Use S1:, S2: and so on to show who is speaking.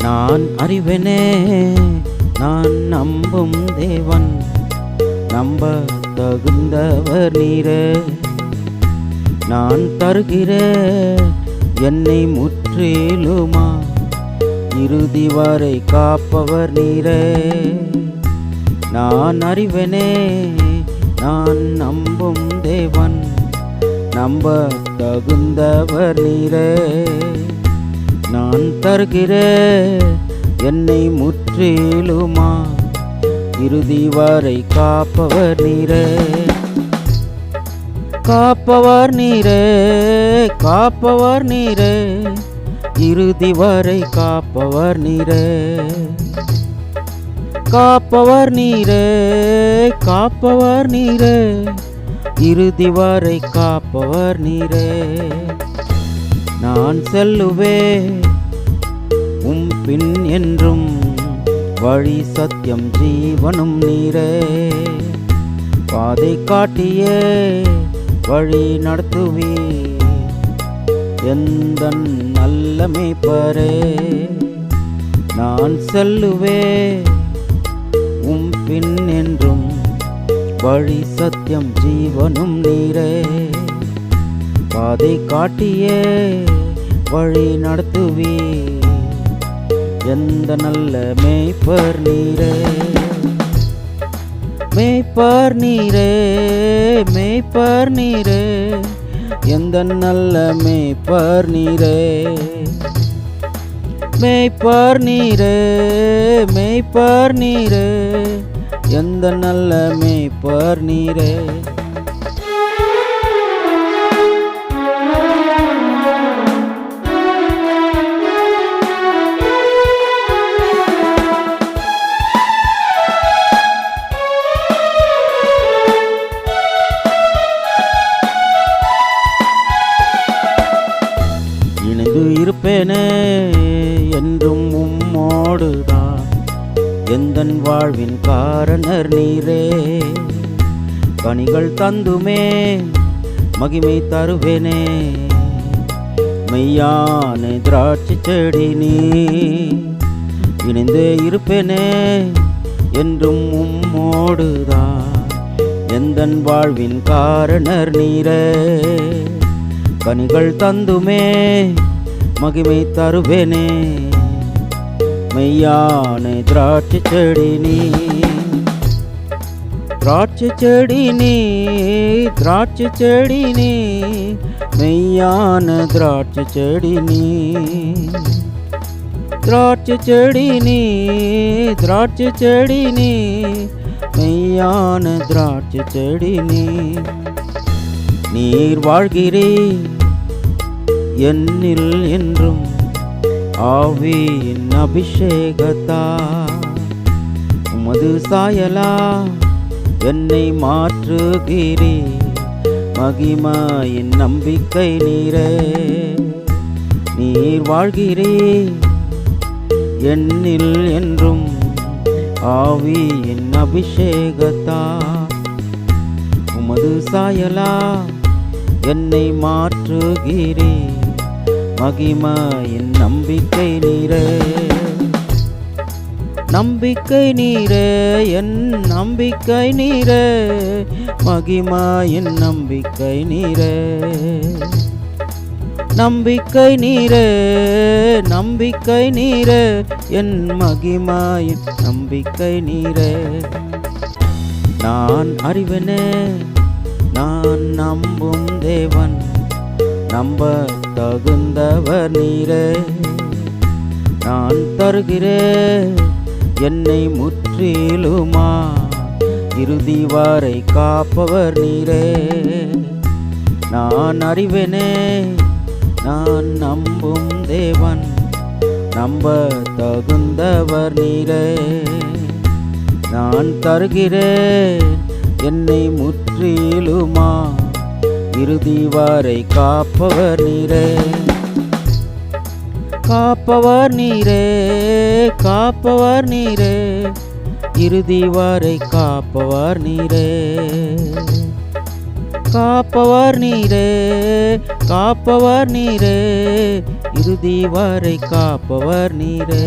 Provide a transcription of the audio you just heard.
S1: நான் அறிவேனே, நான் நம்பும் தேவன், நம்ப தகுந்தவர் நீரே. நான் தருகிற என்னை முற்றிலுமா இறுதி வரை காப்பவர் நீரே. நான் அறிவேனே, நான் நம்பும் தேவன், நம்ப தகுந்தவர் நீரே. நான் தருகிற என்னை முற்றிலுமா இறுதி வரை காப்பவர் நீரே. காப்பவர் நீரே, காப்பவர் நீரே, இறுதி வரை காப்பவர் நீரே. காப்பவர் நீரே, காப்பவர் நீரே, இறுதி வரை காப்பவர் நீரே. நான் செல்லுவே பின் என்றும், வழி சத்தியம் ஜீவனும் நீரே. பாதை காட்டியே வழி நடத்துவி எந்த நல்ல மேய்ப்பரே. நான் செல்லுவே பின் என்றும், வழி சத்தியம் ஜீவனும் நீரே. பாதை காட்டியே வழி நடத்துவி எந்த நல்ல மேய்ப்பர் நீரே. மேய்ப்பர் நீரே, மேய்ப்பர் நீரே, எந்த நல்ல மேய்ப்பர் நீரே. மேய்ப்பர் நீரே, மேய்ப்பர் நீரே, எந்த நல்ல மேய்ப்பர் நீரே. இணைந்து இருப்பேனே என்றும் உம்மோடுதான், எந்தன் வாழ்வின் காரணர் நீரே. கனிகள் தந்துமே மகிமை தருவேனே, மெய்யான திராட்சை செடி நீ. இணைந்தே இருப்பேனே என்றும் உம்மோடுதான், எந்தன் வாழ்வின் காரணர் நீரே. கனிகள் தந்துமே மகிமை தருவேனே, மெய்யான திராட்சை செடி நீ. திராட்சை செடி நீ, திராட்சை செடி நீ, மெய்யான திராட்சை செடி நீ. திராட்சை செடி நீ, திராட்சை செடி நீ, மெய்யான திராட்சை செடி நீ. நீர் வாழ்கிறீர் என்னில் என்றும், ஆவியின் அபிஷேகத்தா உமது சாயலா என்னை மாற்றுகிறீர், மகிமையின் நம்பிக்கை நீரே. நீர் வாழ்கிறீர் என்னில் என்றும், ஆவியின் அபிஷேகத்தா உமது சாயலா என்னை மாற்றுகிறீர், மகிமையின் நம்பிக்கை நீரே. நம்பிக்கை நீரே, என் நம்பிக்கை நீரே, மகிமையின் நம்பிக்கை நீரே. நம்பிக்கை நீரே, நம்பிக்கை நீரே, என் மகிமையின் நம்பிக்கை நீரே. நான் அறிவேனே, நான் நம்பும் தேவன், நம்ப தகுந்தவர் நீரே. நான் தருகிறேன் என்னை முற்றிலுமா இறுதி வரை காப்பவர் நீரே. நான் அறிவேனே, நான் நம்பும் தேவன், நம்ப தகுந்தவர் நீரே. நான் தருகிறேன் என்னை முற்றிலுமா இறுதி வரை காப்பவர் நீரே. காப்பவர் நீரே, காப்பவர் நீரே, இறுதி வரை காப்பவர் நீரே. காப்பவர் நீரே, காப்பவர் நீரே, இறுதி வரை காப்பவர் நீரே.